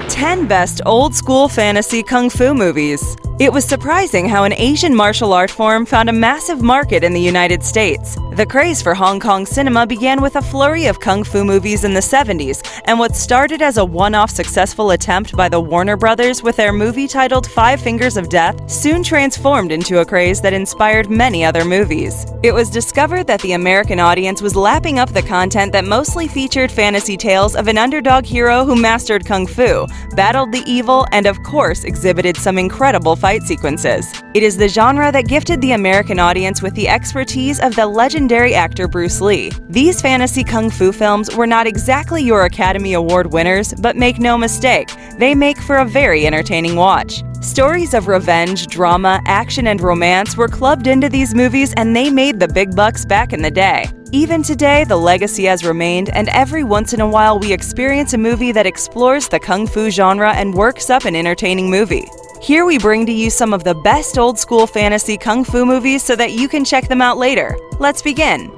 10 Best Old School Fantasy Kung Fu Movies. It was surprising how an Asian martial art form found a massive market in the United States. The craze for Hong Kong cinema began with a flurry of kung fu movies in the 70s, and what started as a one-off successful attempt by the Warner Brothers with their movie titled Five Fingers of Death soon transformed into a craze that inspired many other movies. It was discovered that the American audience was lapping up the content that mostly featured fantasy tales of an underdog hero who mastered kung fu, battled the evil, and of course exhibited some incredible fight sequences. It is the genre that gifted the American audience with the expertise of the legendary actor Bruce Lee. These fantasy kung fu films were not exactly your Academy Award winners, but make no mistake, they make for a very entertaining watch. Stories of revenge, drama, action, and romance were clubbed into these movies, and they made the big bucks back in the day. Even today, the legacy has remained, and every once in a while we experience a movie that explores the kung fu genre and works up an entertaining movie. Here we bring to you some of the best old school fantasy kung fu movies so that you can check them out later. Let's begin.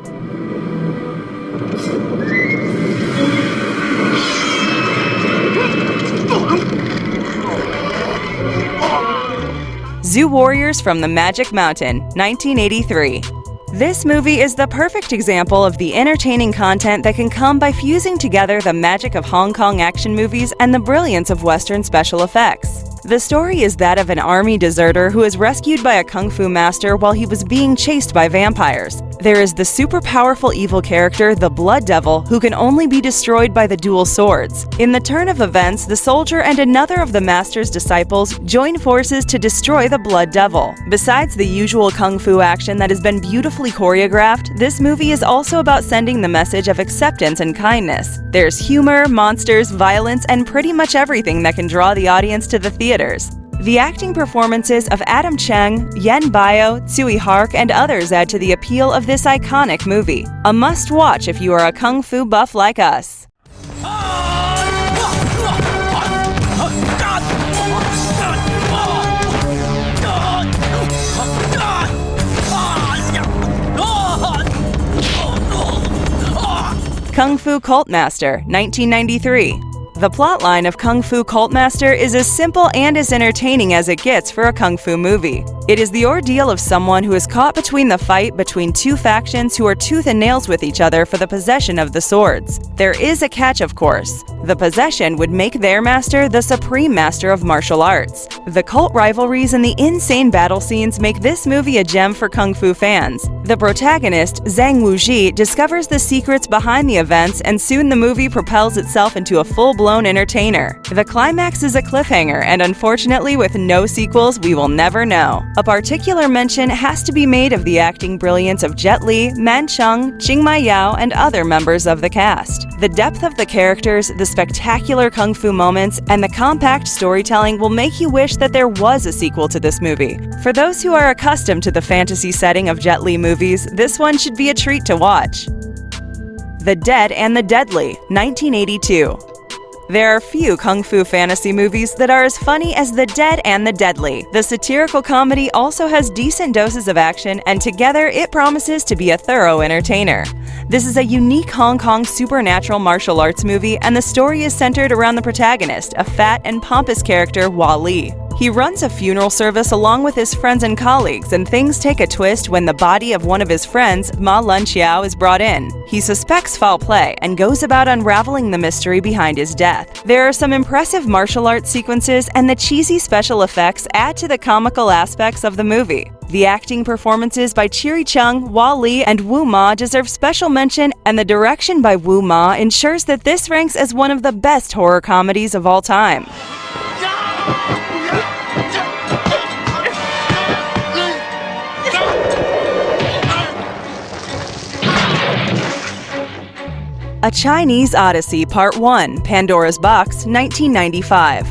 Zoo Warriors from the Magic Mountain, 1983. This movie is the perfect example of the entertaining content that can come by fusing together the magic of Hong Kong action movies and the brilliance of Western special effects. The story is that of an army deserter who is rescued by a kung fu master while he was being chased by vampires. There is the super powerful evil character, the Blood Devil, who can only be destroyed by the dual swords. In the turn of events, the soldier and another of the master's disciples join forces to destroy the Blood Devil. Besides the usual kung fu action that has been beautifully choreographed, this movie is also about sending the message of acceptance and kindness. There's humor, monsters, violence, and pretty much everything that can draw the audience to the theaters. The acting performances of Adam Cheng, Yen Bio, Tsui Hark, and others add to the appeal of this iconic movie. A must-watch if you are a kung fu buff like us. Kung Fu Cult Master, 1993. The plotline of Kung Fu Cult Master is as simple and as entertaining as it gets for a kung fu movie. It is the ordeal of someone who is caught between the fight between two factions who are tooth and nails with each other for the possession of the swords. There is a catch, of course. The possession would make their master the supreme master of martial arts. The cult rivalries and the insane battle scenes make this movie a gem for kung fu fans. The protagonist, Zhang Wuji, discovers the secrets behind the events, and soon the movie propels itself into a full-blown entertainer. The climax is a cliffhanger, and unfortunately with no sequels, we will never know. A particular mention has to be made of the acting brilliance of Jet Li, Man Chung, Ching Mai Yao, and other members of the cast. The depth of the characters, the spectacular kung fu moments, and the compact storytelling will make you wish that there was a sequel to this movie. For those who are accustomed to the fantasy setting of Jet Li movies, this one should be a treat to watch. The Dead and the Deadly, 1982. There are few kung fu fantasy movies that are as funny as The Dead and the Deadly. The satirical comedy also has decent doses of action, and together it promises to be a thorough entertainer. This is a unique Hong Kong supernatural martial arts movie, and the story is centered around the protagonist, a fat and pompous character, Hua Li. He runs a funeral service along with his friends and colleagues, and things take a twist when the body of one of his friends, Ma Lun Chiao, is brought in. He suspects foul play and goes about unraveling the mystery behind his death. There are some impressive martial arts sequences, and the cheesy special effects add to the comical aspects of the movie. The acting performances by Cheery Chung, Hua Li, and Wu Ma deserve special mention, and the direction by Wu Ma ensures that this ranks as one of the best horror comedies of all time. A Chinese Odyssey Part 1, Pandora's Box, 1995.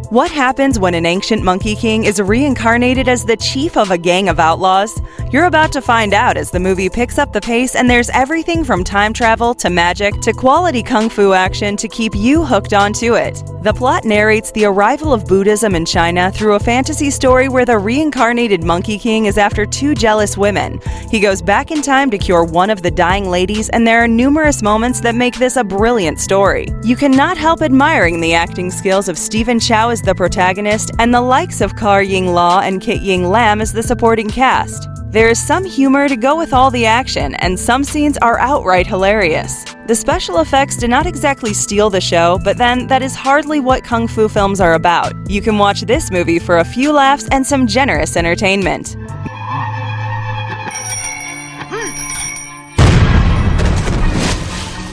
What happens when an ancient Monkey King is reincarnated as the chief of a gang of outlaws? You're about to find out as the movie picks up the pace, and there's everything from time travel to magic to quality kung fu action to keep you hooked onto it. The plot narrates the arrival of Buddhism in China through a fantasy story where the reincarnated Monkey King is after two jealous women. He goes back in time to cure one of the dying ladies, and there are numerous moments that make this a brilliant story. You cannot help admiring the acting skills of Stephen Chow as the protagonist and the likes of Kar Ying Law and Kit Ying Lam as the supporting cast. There is some humor to go with all the action, and some scenes are outright hilarious. The special effects do not exactly steal the show, but then that is hardly what kung fu films are about. You can watch this movie for a few laughs and some generous entertainment.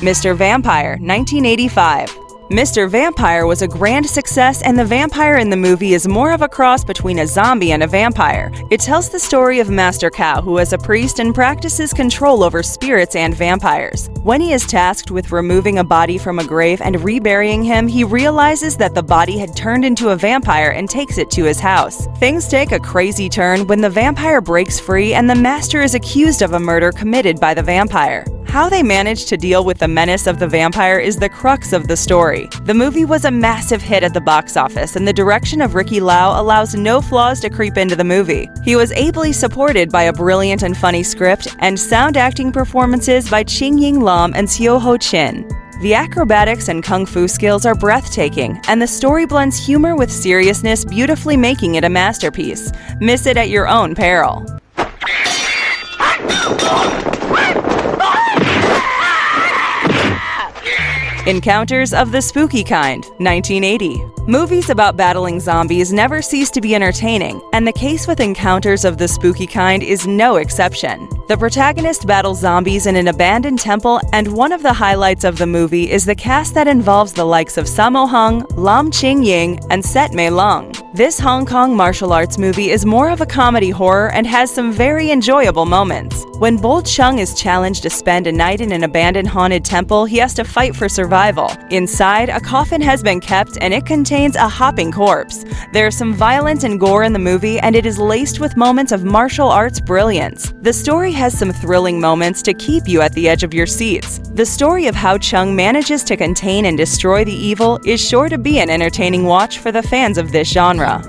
Mr. Vampire, 1985. Mr. Vampire was a grand success, and the vampire in the movie is more of a cross between a zombie and a vampire. It tells the story of Master Cao, who is a priest and practices control over spirits and vampires. When he is tasked with removing a body from a grave and reburying him, he realizes that the body had turned into a vampire and takes it to his house. Things take a crazy turn when the vampire breaks free and the master is accused of a murder committed by the vampire. How they manage to deal with the menace of the vampire is the crux of the story. The movie was a massive hit at the box office, and the direction of Ricky Lau allows no flaws to creep into the movie. He was ably supported by a brilliant and funny script and sound acting performances by Ching Ying Lam and Xiao Ho Chin. The acrobatics and kung fu skills are breathtaking, and the story blends humor with seriousness, beautifully making it a masterpiece. Miss it at your own peril. Encounters of the Spooky Kind, 1980. Movies about battling zombies never cease to be entertaining, and the case with Encounters of the Spooky Kind is no exception. The protagonist battles zombies in an abandoned temple, and one of the highlights of the movie is the cast that involves the likes of Sammo Hung, Lam Ching Ying, and Set Mei Lung. This Hong Kong martial arts movie is more of a comedy horror and has some very enjoyable moments. When Bo Chung is challenged to spend a night in an abandoned haunted temple, he has to fight for survival. Inside, a coffin has been kept, and it contains a hopping corpse. There is some violence and gore in the movie, and it is laced with moments of martial arts brilliance. The story has some thrilling moments to keep you at the edge of your seats. The story of how Chung manages to contain and destroy the evil is sure to be an entertaining watch for the fans of this genre.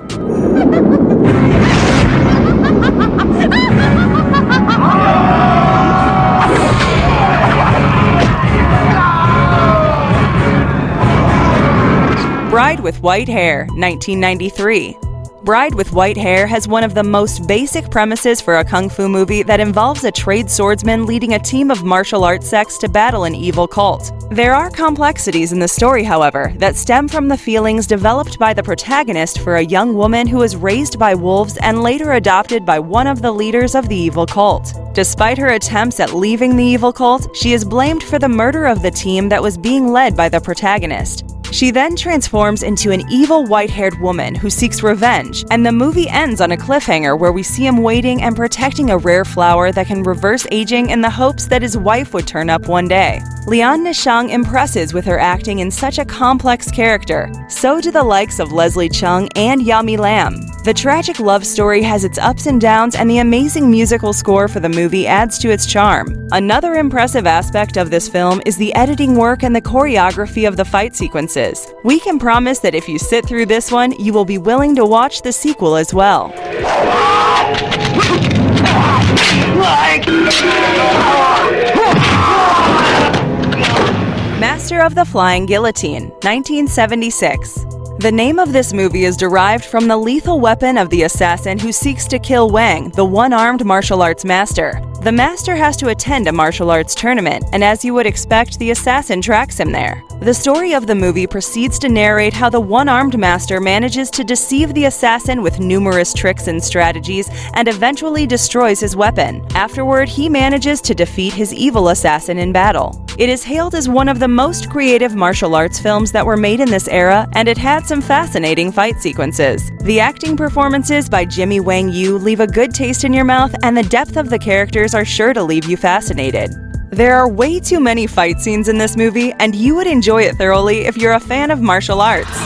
Bride with White Hair, 1993. Bride with White Hair has one of the most basic premises for a kung fu movie that involves a trade swordsman leading a team of martial arts sects to battle an evil cult. There are complexities in the story, however, that stem from the feelings developed by the protagonist for a young woman who was raised by wolves and later adopted by one of the leaders of the evil cult. Despite her attempts at leaving the evil cult, she is blamed for the murder of the team that was being led by the protagonist. She then transforms into an evil white-haired woman who seeks revenge, and the movie ends on a cliffhanger where we see him waiting and protecting a rare flower that can reverse aging in the hopes that his wife would turn up one day. Lian Nishang impresses with her acting in such a complex character. So do the likes of Leslie Chung and Yami Lam. The tragic love story has its ups and downs, and the amazing musical score for the movie adds to its charm. Another impressive aspect of this film is the editing work and the choreography of the fight sequences. We can promise that if you sit through this one, you will be willing to watch the sequel as well. Master of the Flying Guillotine, 1976. The name of this movie is derived from the lethal weapon of the assassin who seeks to kill Wang, the one-armed martial arts master. The master has to attend a martial arts tournament, and as you would expect, the assassin tracks him there. The story of the movie proceeds to narrate how the one-armed master manages to deceive the assassin with numerous tricks and strategies and eventually destroys his weapon. Afterward, he manages to defeat his evil assassin in battle. It is hailed as one of the most creative martial arts films that were made in this era, and it had some fascinating fight sequences. The acting performances by Jimmy Wang Yu leave a good taste in your mouth, and the depth of the characters are sure to leave you fascinated. There are way too many fight scenes in this movie, and you would enjoy it thoroughly if you're a fan of martial arts.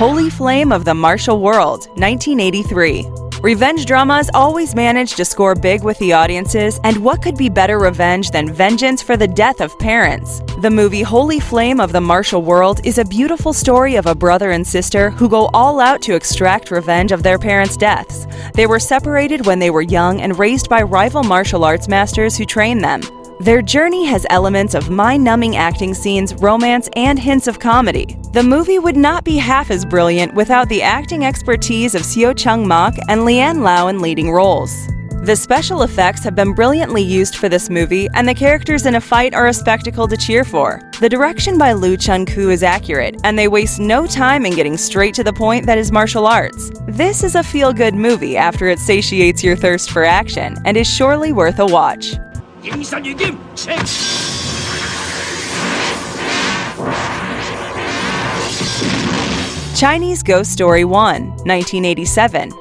Holy Flame of the Martial World, 1983. Revenge dramas always manage to score big with the audiences, and what could be better revenge than vengeance for the death of parents? The movie Holy Flame of the Martial World is a beautiful story of a brother and sister who go all out to extract revenge of their parents' deaths. They were separated when they were young and raised by rival martial arts masters who trained them. Their journey has elements of mind-numbing acting scenes, romance, and hints of comedy. The movie would not be half as brilliant without the acting expertise of Seo Chung-mak and Lian Lau in leading roles. The special effects have been brilliantly used for this movie, and the characters in a fight are a spectacle to cheer for. The direction by Lee Chun-koo is accurate, and they waste no time in getting straight to the point that is martial arts. This is a feel-good movie after it satiates your thirst for action, and is surely worth a watch. Chinese Ghost Story 1, 1987.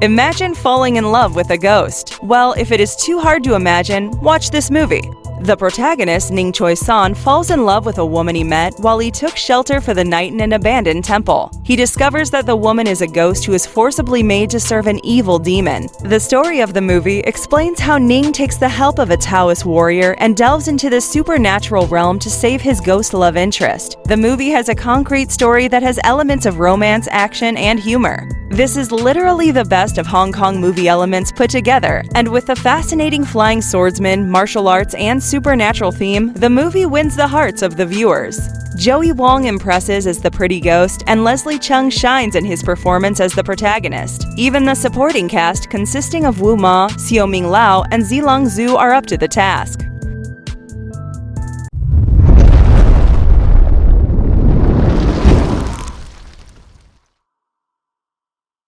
Imagine falling in love with a ghost. Well, if it is too hard to imagine, watch this movie. The protagonist, Ning Choi-san, falls in love with a woman he met while he took shelter for the night in an abandoned temple. He discovers that the woman is a ghost who is forcibly made to serve an evil demon. The story of the movie explains how Ning takes the help of a Taoist warrior and delves into the supernatural realm to save his ghost love interest. The movie has a concrete story that has elements of romance, action, and humor. This is literally the best of Hong Kong movie elements put together, and with the fascinating flying swordsman, martial arts, and supernatural theme, the movie wins the hearts of the viewers. Joey Wong impresses as the pretty ghost, and Leslie Chung shines in his performance as the protagonist. Even the supporting cast, consisting of Wu Ma, Xiaoming Lau, and Zilong Zhu, are up to the task.